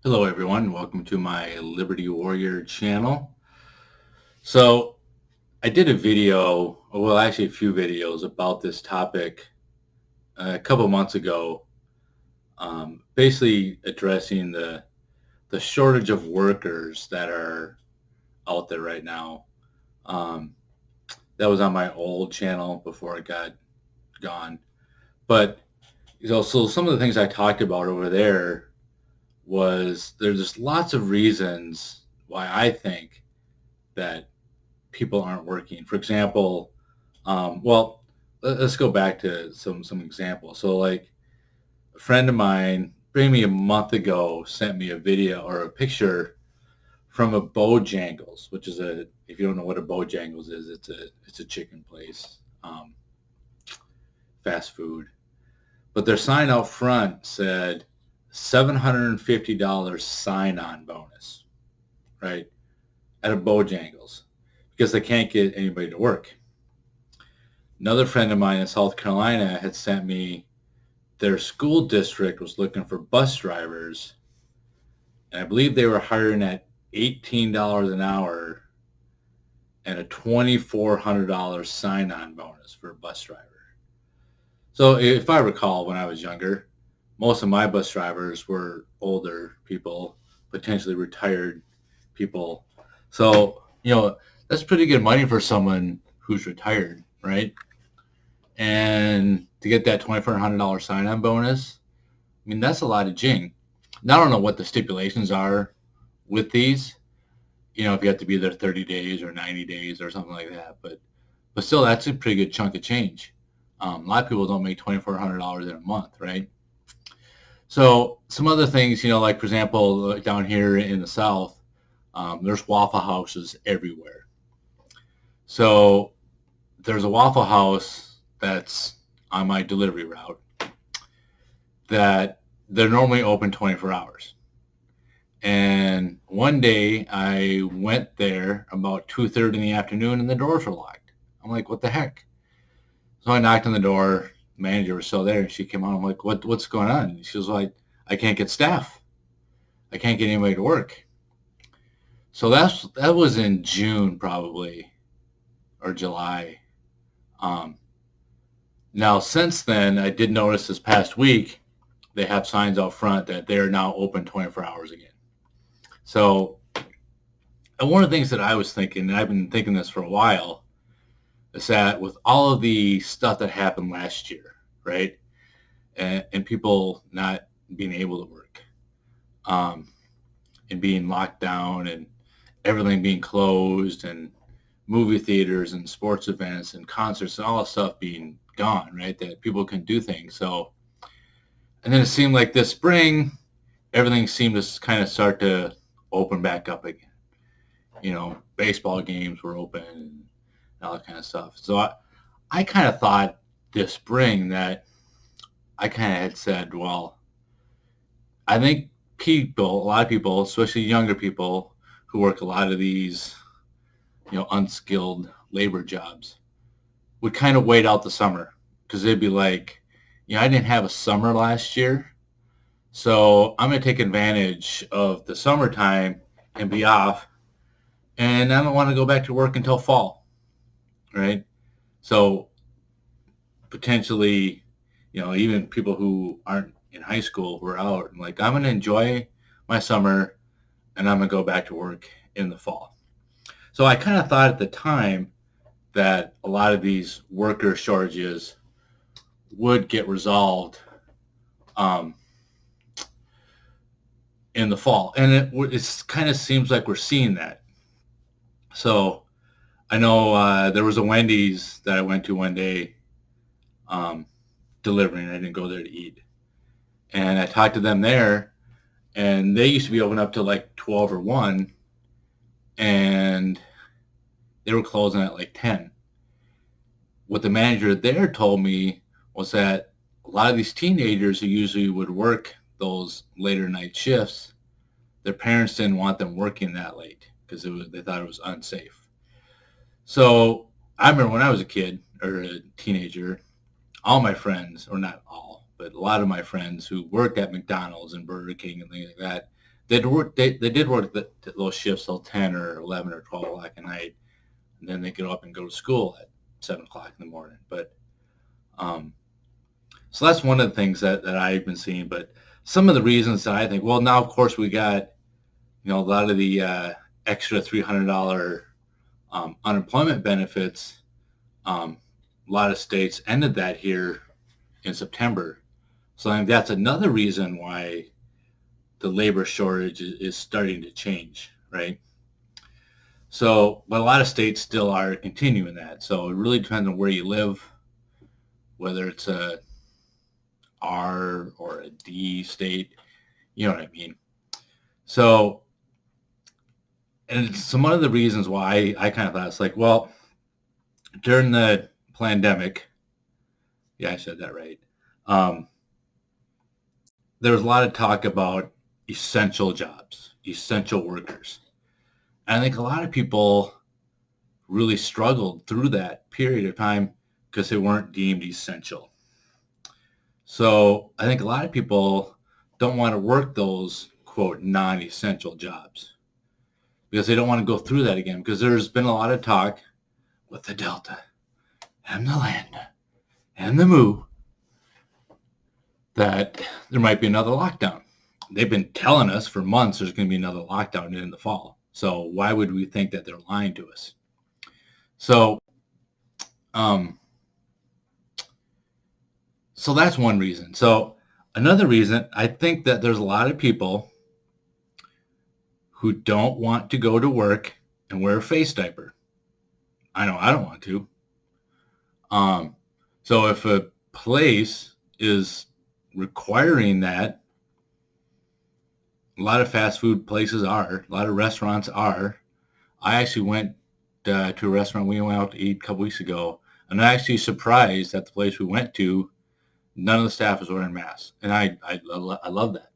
Hello everyone, welcome to my Liberty Warrior channel. So I did a video, well actually a few videos about this topic a couple months ago, basically addressing the shortage of workers that are out there right now. Um, that was on my old channel before it got gone. But so some of the things I talked about over there was there's just lots of reasons why I think that people aren't working. For example, let's go back to some examples. So, like a friend of mine, maybe a month ago, sent me a video or a picture from a Bojangles, which is a if you don't know what a Bojangles is, it's a chicken place, fast food. But their sign out front said $750 sign-on bonus, right, at a Bojangles because they can't get anybody to work. Another friend of mine in South Carolina had sent me their school district was looking for bus drivers, and I believe they were hiring at $18 an hour and a $2,400 sign-on bonus for a bus driver. So if I recall, when I was younger, most of my bus drivers were older people, potentially retired people. So, that's pretty good money for someone who's retired, right? And to get that $2,400 sign-on bonus, I mean, that's a lot of jing. Now, I don't know what the stipulations are with these. If you have to be there 30 days or 90 days or something like that. But still, that's a pretty good chunk of change. A lot of people don't make $2,400 in a month, right? So some other things, like for example, down here in the South, there's Waffle Houses everywhere. So there's a Waffle House that's on my delivery route that they're normally open 24 hours. And one day I went there about 2:30 in the afternoon and the doors were locked. I'm like, what the heck? So I knocked on the door. The manager was still there and she came out. I'm like, what's going on? And she was like, I can't get staff. I can't get anybody to work. So that was in June probably or July. Um, Now since then, I did notice this past week they have signs out front that they are now open 24 hours again. So and one of the things that I was thinking, and I've been thinking this for a while, is that with all of the stuff that happened last year, right, and people not being able to work, um, and being locked down, and everything being closed, and movie theaters and sports events and concerts and all that stuff being gone, right, that people can do things. So, and then it seemed like this spring, everything seemed to kind of start to open back up again. Baseball games were open and all that kind of stuff. So I kind of thought this spring that I kind of had said, well, I think a lot of people, especially younger people who work a lot of these, unskilled labor jobs, would kind of wait out the summer because they'd be like, I didn't have a summer last year, so I'm going to take advantage of the summertime and be off, and I don't want to go back to work until fall, right? So potentially, even people who aren't in high school who are out, and like, I'm going to enjoy my summer and I'm going to go back to work in the fall. So I kind of thought at the time that a lot of these worker shortages would get resolved um, in the fall. And it kind of seems like we're seeing that. So I know there was a Wendy's that I went to one day um, delivering. I didn't go there to eat. And I talked to them there, and they used to be open up to like 12 or 1, and they were closing at like 10. What the manager there told me was that a lot of these teenagers who usually would work those later night shifts, their parents didn't want them working that late because they thought it was unsafe. So I remember when I was a kid or a teenager, all my friends, or not all, but a lot of my friends who worked at McDonald's and Burger King and things like that, They did work those shifts till 10 or 11 or 12 o'clock at night, and then they get up and go to school at 7 o'clock in the morning. But um, so that's one of the things that I've been seeing. But some of the reasons that I think, well, now of course we got a lot of the extra $300 unemployment benefits. A lot of states ended that here in September. So I think that's another reason why the labor shortage is starting to change, right? So, but a lot of states still are continuing that. So it really depends on where you live, whether it's a R or a D state, you know what I mean? So, and some of the reasons why I kind of thought it's like, well, during the plandemic, yeah, I said that right. Um, there was a lot of talk about essential jobs, essential workers. And I think a lot of people really struggled through that period of time because they weren't deemed essential. So I think a lot of people don't want to work those, quote, non-essential jobs because they don't want to go through that again, because there's been a lot of talk with the Delta and the Lambda and the Mu that there might be another lockdown. They've been telling us for months there's going to be another lockdown in the fall. So why would we think that they're lying to us? So, so that's one reason. So another reason, I think that there's a lot of people who don't want to go to work and wear a face diaper. I know I don't want to. So if a place is requiring that, a lot of fast food places are, a lot of restaurants are. I actually went to a restaurant we went out to eat a couple weeks ago, and I'm actually surprised at the place we went to, none of the staff was wearing masks. And I love that.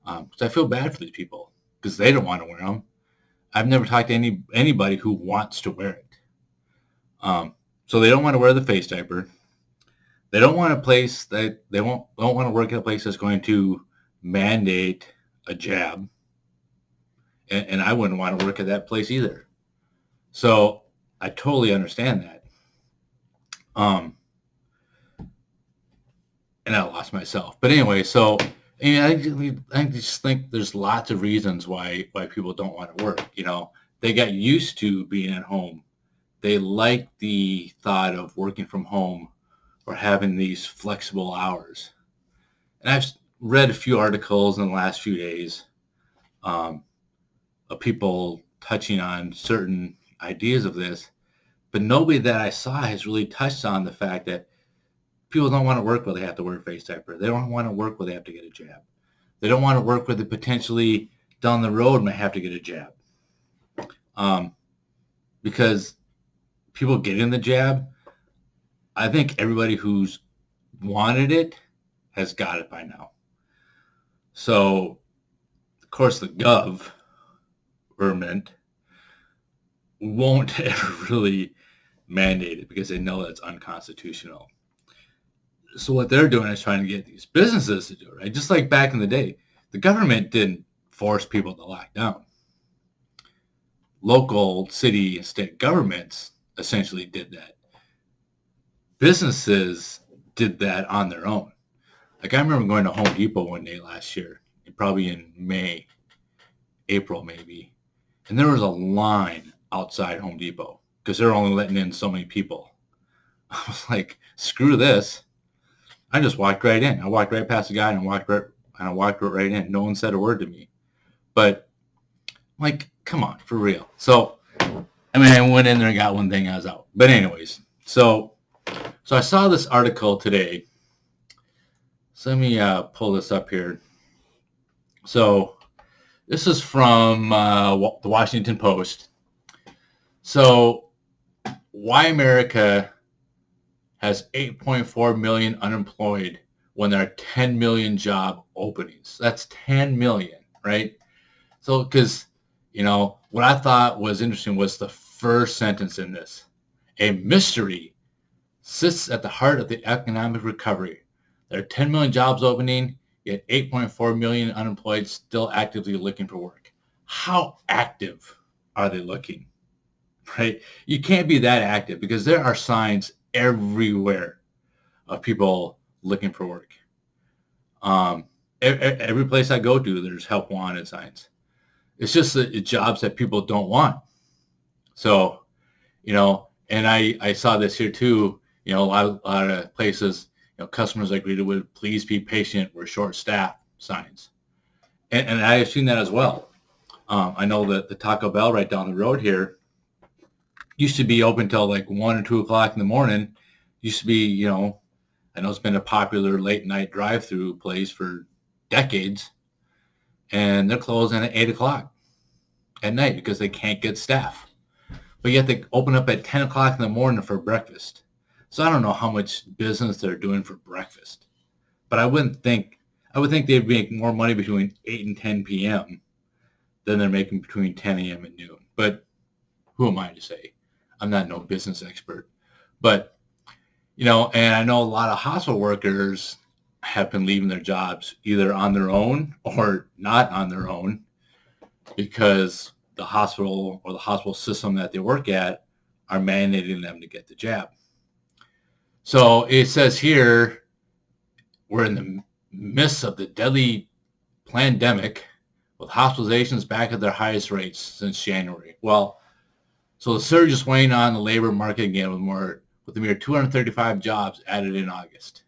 Because I feel bad for these people because they don't want to wear them. I've never talked to anybody who wants to wear it. So they don't want to wear the face diaper. They don't want a place that they don't want to work at a place that's going to mandate a jab. And I wouldn't want to work at that place either. So I totally understand that. And I lost myself. But anyway, so I just think there's lots of reasons why people don't want to work. They got used to being at home. They like the thought of working from home or having these flexible hours. And I've read a few articles in the last few days of people touching on certain ideas of this, but nobody that I saw has really touched on the fact that people don't want to work where they have to wear a face diaper. They don't want to work where they have to get a jab. They don't want to work where they potentially down the road might have to get a jab. Because people getting the jab, I think everybody who's wanted it has got it by now. So, of course, the government won't ever really mandate it because they know that's unconstitutional. So what they're doing is trying to get these businesses to do it, right? Just like back in the day, the government didn't force people to lock down. Local, city, and state governments essentially did that. Businesses did that on their own. Like I remember going to Home Depot one day last year, probably in May, April maybe, and there was a line outside Home Depot because they're only letting in so many people. I was like, screw this. I just walked right in. I walked right past the guy and I walked right in. No one said a word to me. But like, come on, for real. So, I went in there and got one thing, I was out. But anyways, so I saw this article today. So let me pull this up here. So this is from the Washington Post. So why America has 8.4 million unemployed when there are 10 million job openings. That's 10 million, right? So, because, what I thought was interesting was the first sentence in this. A mystery sits at the heart of the economic recovery. There are 10 million jobs opening, Yet 8.4 million unemployed still actively looking for work. How active are they looking? Right? You can't be that active because there are signs everywhere of people looking for work. Every place I go to, there's help wanted signs. It's just the jobs that people don't want. So, and I saw this here too. A lot of places, customers are greeted with "Please be patient. We're short staffed" signs, and I have seen that as well. I know that the Taco Bell right down the road here used to be open till like 1 or 2 o'clock in the morning. Used to be, I know it's been a popular late night drive-through place for decades, and they're closing at 8 o'clock at night because they can't get staff. But yet they open up at 10 o'clock in the morning for breakfast. So I don't know how much business they're doing for breakfast. But I would think they'd make more money between 8 and 10 p.m. than they're making between 10 a.m. and noon. But who am I to say? I'm not no business expert. But, and I know a lot of hospital workers have been leaving their jobs either on their own or not on their own because the hospital or the hospital system that they work at are mandating them to get the jab. So it says here, we're in the midst of the deadly plandemic with hospitalizations back at their highest rates since January. Well, so the surge is weighing on the labor market again with a mere 235 jobs added in August.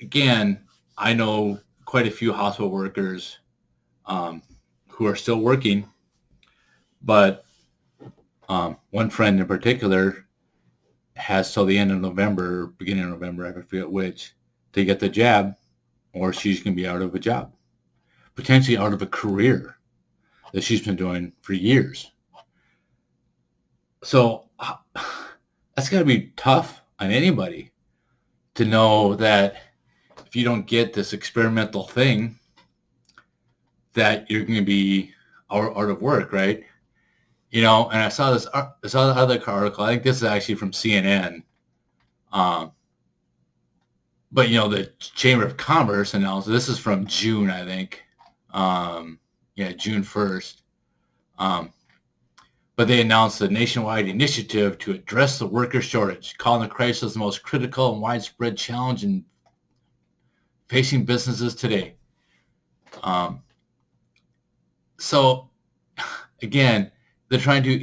Again, I know quite a few hospital workers who are still working, but one friend in particular has till the end of November, beginning of November, I forget which, to get the jab, or she's going to be out of a job, potentially out of a career that she's been doing for years. So that's got to be tough on anybody to know that if you don't get this experimental thing, that you're going to be out of work, right? And I saw this other article. I think this is actually from CNN. But the Chamber of Commerce announced, this is from June, I think. June 1st. But they announced a nationwide initiative to address the worker shortage, calling the crisis the most critical and widespread challenge in facing businesses today. So again, they're trying to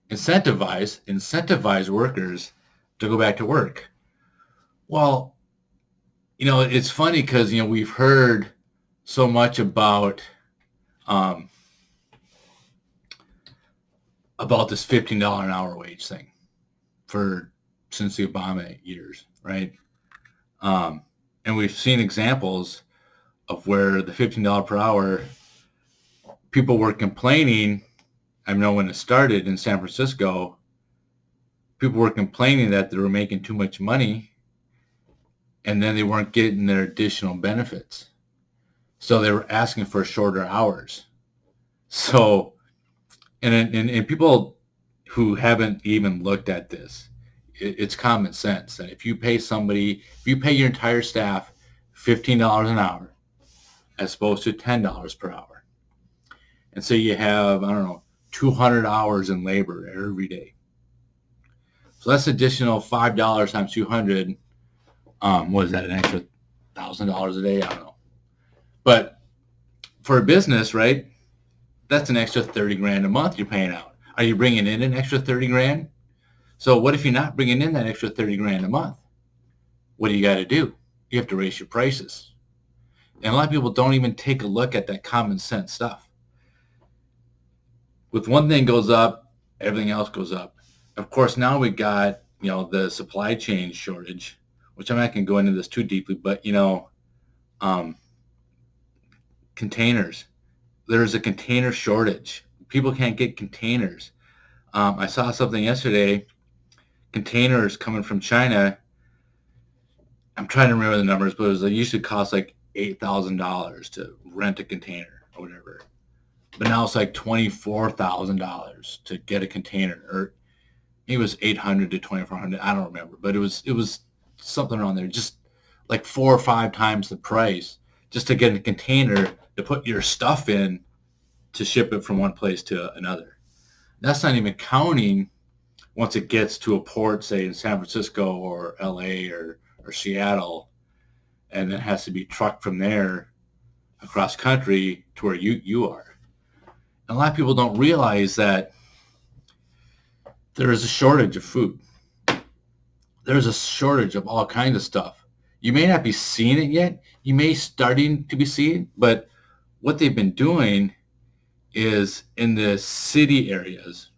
incentivize workers to go back to work. Well, it's funny because we've heard so much about this $15 an hour wage thing since the Obama years, right? And we've seen examples of where the $15 per hour, people were complaining. I know when it started in San Francisco, people were complaining that they were making too much money and then they weren't getting their additional benefits. So they were asking for shorter hours. So, and people who haven't even looked at this, it's common sense that if you pay your entire staff $15 an hour as opposed to $10 per hour, and so you have, 200 hours in labor every day. So that's additional $5 times 200. What is that, an extra $1,000 a day? I don't know. But for a business, right, that's an extra 30 grand a month you're paying out. Are you bringing in an extra 30 grand? So what if you're not bringing in that extra 30 grand a month? What do you got to do? You have to raise your prices. And a lot of people don't even take a look at that common sense stuff. With one thing goes up, everything else goes up. Of course, now we got, the supply chain shortage, which I'm not going to go into this too deeply, but, containers. There's a container shortage. People can't get containers. I saw something yesterday, containers coming from China. I'm trying to remember the numbers, but it used to cost like $8,000 to rent a container or whatever. But now it's like $24,000 to get a container. Or, it was 800 to 2,400. I don't remember, but it was something around there, just like 4 or 5 times the price just to get a container to put your stuff in to ship it from one place to another. That's not even counting once it gets to a port, say in San Francisco or LA or Seattle, and then has to be trucked from there across country to where you are. And a lot of people don't realize that there is a shortage of food. There's a shortage of all kinds of stuff. You may not be seeing it yet. You may starting to be seeing, but what they've been doing is in the city areas,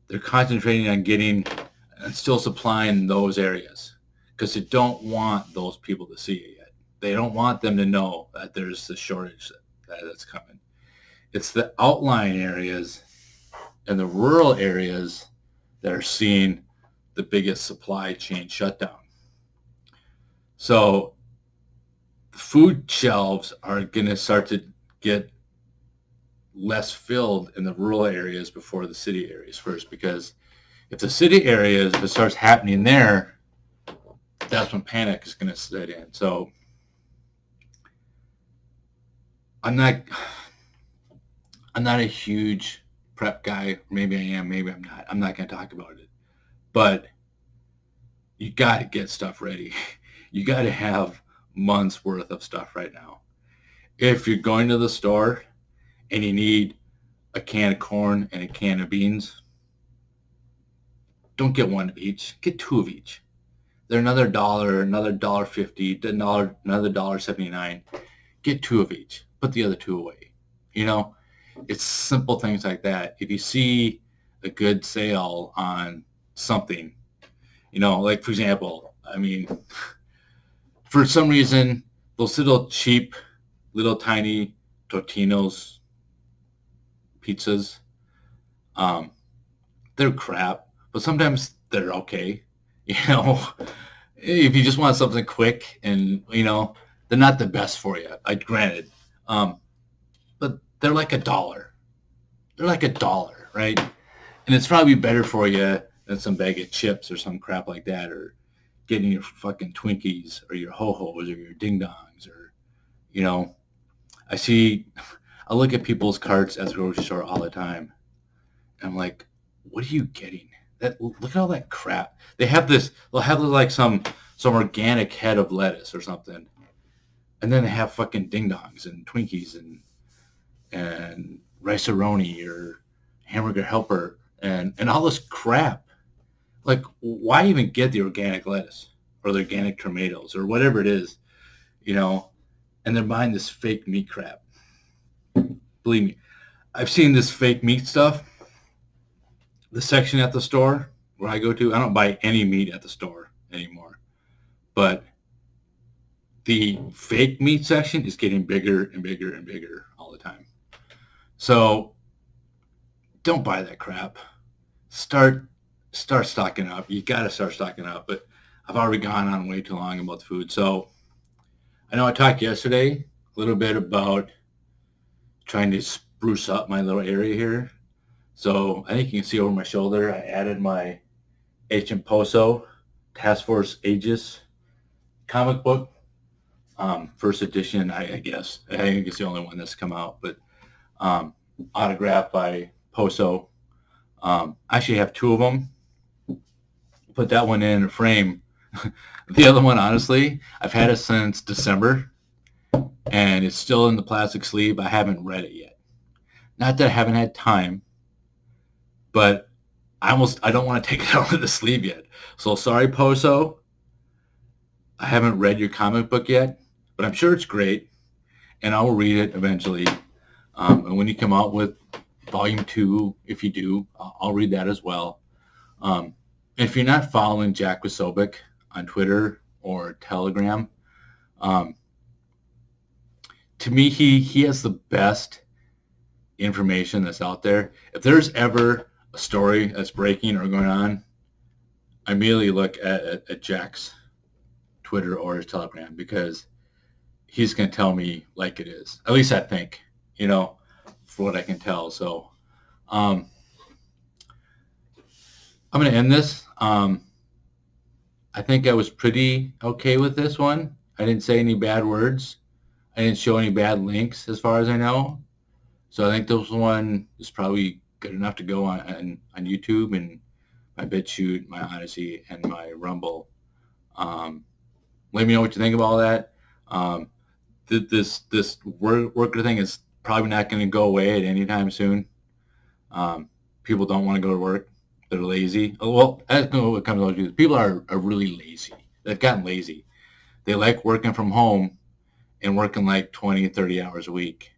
they're concentrating on getting and still supplying those areas because they don't want those people to see it yet. They don't want them to know that there's the shortage that's coming. It's the outlying areas and the rural areas that are seeing the biggest supply chain shutdown. So the food shelves are going to start to get less filled in the rural areas before the city areas first, because if the city areas, if it starts happening there, that's when panic is going to set in. So I'm not a huge prep guy. Maybe I am, maybe I'm not. I'm not going to talk about it. But you got to get stuff ready. You got to have months worth of stuff right now. If you're going to the store and you need a can of corn and a can of beans, don't get one of each. Get two of each. They're another dollar, another $1.50, another $1.79. Get two of each. Put the other two away. You know, it's simple things like that. If you see a good sale on something, you know, like for example, I mean, for some reason, those little cheap, little tiny Totino's pizzas, they're crap, but sometimes they're okay. You know, if you just want something quick and, you know, they're not the best for you, granted. But they're like $1. They're like $1, right? And it's probably better for you than some bag of chips or some crap like that, or getting your fucking Twinkies or your Ho-Hos or your Ding Dongs, or, you know, I look at people's carts at the grocery store all the time. And I'm like, what are you getting? Look at all that crap. They'll have like some organic head of lettuce or something. And then they have fucking Ding Dongs and Twinkies and Rice-A-Roni or Hamburger Helper and all this crap. Like, why even get the organic lettuce or the organic tomatoes or whatever it is, you know? And they're buying this fake meat crap. Believe me, I've seen this fake meat stuff. The section at the store where I go to, I don't buy any meat at the store anymore. But the fake meat section is getting bigger and bigger and bigger all the time. So don't buy that crap. Start stocking up. You got to start stocking up. But I've already gone on way too long about the food. So I know I talked yesterday a little bit about trying to spruce up my little area here. So I think you can see over my shoulder, I added my Agent Poso Task Force Aegis comic book. First edition, I guess. I think it's the only one that's come out, but autographed by Poso. I actually have two of them. Put that one in a frame. The other one, honestly, I've had it since December, and it's still in the plastic sleeve. I haven't read it yet. Not that I haven't had time, but I don't want to take it out of the sleeve yet. So sorry, Poso. I haven't read your comic book yet, but I'm sure it's great, and I will read it eventually. And when you come out with Volume 2, if you do, I'll read that as well. If you're not following Jack Wasobic on Twitter or Telegram, to me, he has the best information that's out there. If there's ever a story that's breaking or going on, I immediately look at Jack's Twitter or his Telegram, because he's going to tell me like it is. At least I think, you know, for what I can tell. So I'm going to end this. I think I was pretty okay with this one. I didn't say any bad words. I didn't show any bad links as far as I know. So I think this one is probably good enough to go on YouTube and my BitChute, my Odyssey, and my Rumble. Um, Let me know what you think of all that. Um, this worker thing is probably not going to go away at any time soon. People don't want to go to work. They're lazy. Well, that's what comes down to. People are really lazy. They've gotten lazy. They like working from home and working like 20, 30 hours a week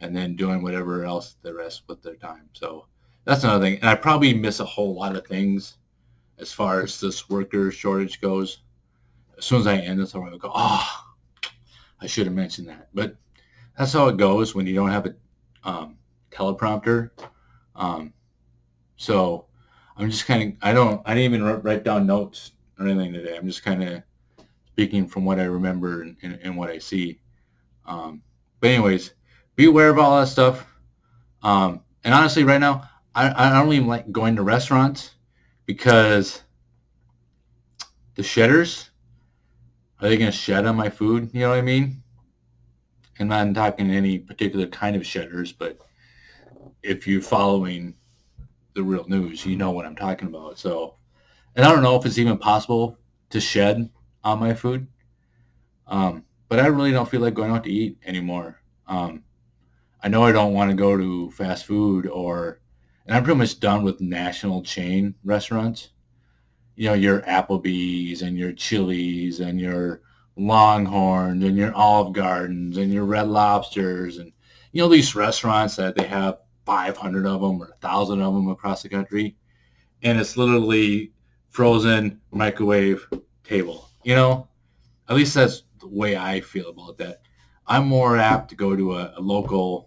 and then doing whatever else the rest with their time. So that's another thing. And I probably miss a whole lot of things as far as this worker shortage goes. As soon as I end this, I'm going to go, oh, I should have mentioned that. But that's how it goes when you don't have a teleprompter. Um, so I'm just kind of, I didn't even write down notes or anything today. I'm just kind of speaking from what I remember and what I see. But anyways, be aware of all that stuff. And honestly, right now, I don't even like going to restaurants because the shedders, are they going to shed on my food? You know what I mean? I'm not talking any particular kind of shedders, but if you're following the real news, you know what I'm talking about. So, and I don't know if it's even possible to shed on my food. But I really don't feel like going out to eat anymore. I know I don't want to go to fast food and I'm pretty much done with national chain restaurants. You know, your Applebee's and your Chili's and your Longhorns and your Olive Gardens and your Red Lobsters and, you know, these restaurants that they have 500 of them or 1,000 of them across the country. And it's literally frozen microwave table. You know, at least that's the way I feel about that. I'm more apt to go to a locally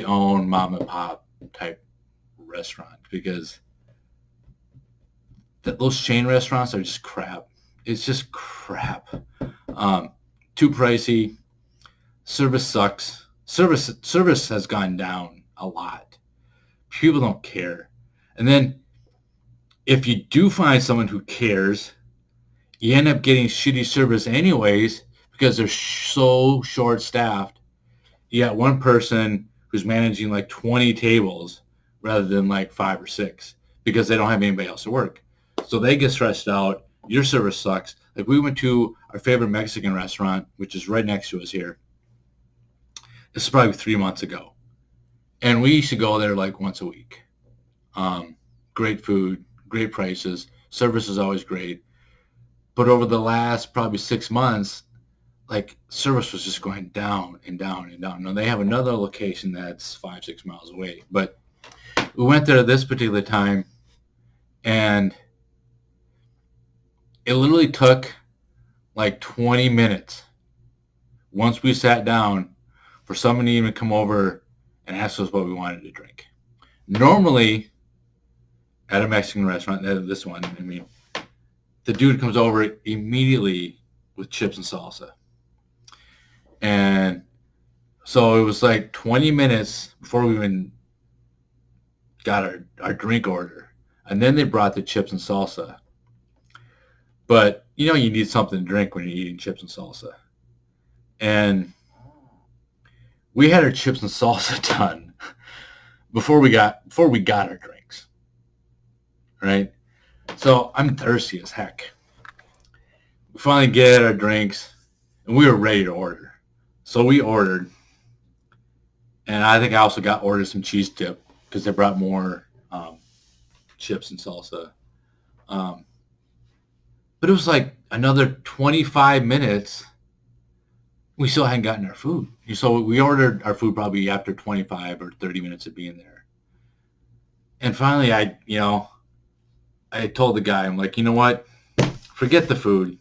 owned mom and pop type restaurant because those chain restaurants are just crap. It's just crap. Um, Too pricey. Service sucks. Service has gone down a lot. People don't care. And then if you do find someone who cares, you end up getting shitty service anyways because they're so short staffed. You got one person who's managing like 20 tables rather than like 5 or 6 because they don't have anybody else to work. So they get stressed out. Your service sucks. Like we went to our favorite Mexican restaurant, which is right next to us here. This is probably 3 months ago. And we used to go there like once a week. Great food, great prices. Service is always great. But over the last probably 6 months, like service was just going down and down and down. Now they have another location that's 5, 6 miles away, but we went there this particular time and it literally took like 20 minutes once we sat down for someone to even come over and ask us what we wanted to drink. Normally at a Mexican restaurant, this one, I mean, the dude comes over immediately with chips and salsa. And so it was like 20 minutes before we even got our drink order. And then they brought the chips and salsa. But you know you need something to drink when you're eating chips and salsa. And we had our chips and salsa done before we got our drinks. Right? So I'm thirsty as heck. We finally get our drinks and we were ready to order. So we ordered. And I think I also ordered some cheese dip because they brought more chips and salsa. But it was like another 25 minutes. We still hadn't gotten our food. So we ordered our food probably after 25 or 30 minutes of being there. And finally, I told the guy, I'm like, you know what? Forget the food.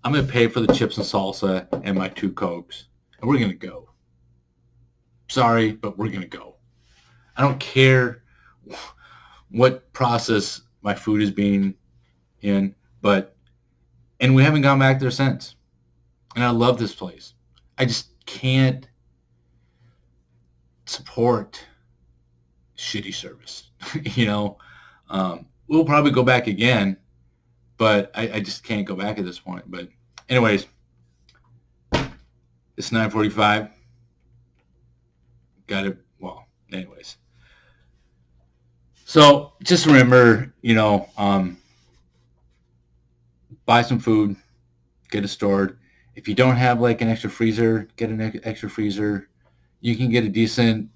I'm going to pay for the chips and salsa and my 2 Cokes. And we're going to go. Sorry, but we're going to go. I don't care what process my food is being in, and we haven't gone back there since. And I love this place. I just can't support shitty service, you know. We'll probably go back again, but I just can't go back at this point. But anyways, it's 9:45. Got it. Well, anyways. So just remember, buy some food, get it stored. If you don't have like an extra freezer, get an extra freezer. You can get a decent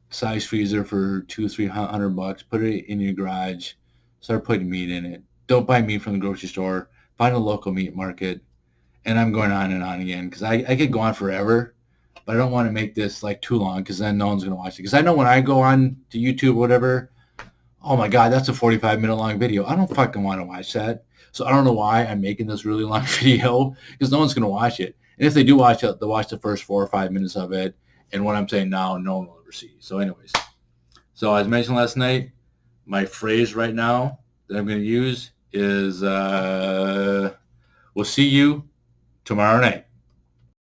size freezer for $200-300. Put it in your garage. Start putting meat in it. Don't buy meat from the grocery store. Find a local meat market. And I'm going on and on again because I could go on forever, but I don't want to make this like too long because then no one's going to watch it. Because I know when I go on to YouTube or whatever, oh my God, that's a 45-minute long video. I don't fucking want to watch that. So I don't know why I'm making this really long video because no one's going to watch it. And if they do watch it, they'll watch the first 4 or 5 minutes of it. And what I'm saying now, no one will ever see. So anyways, so as mentioned last night, my phrase right now that I'm going to use is we'll see you tomorrow night.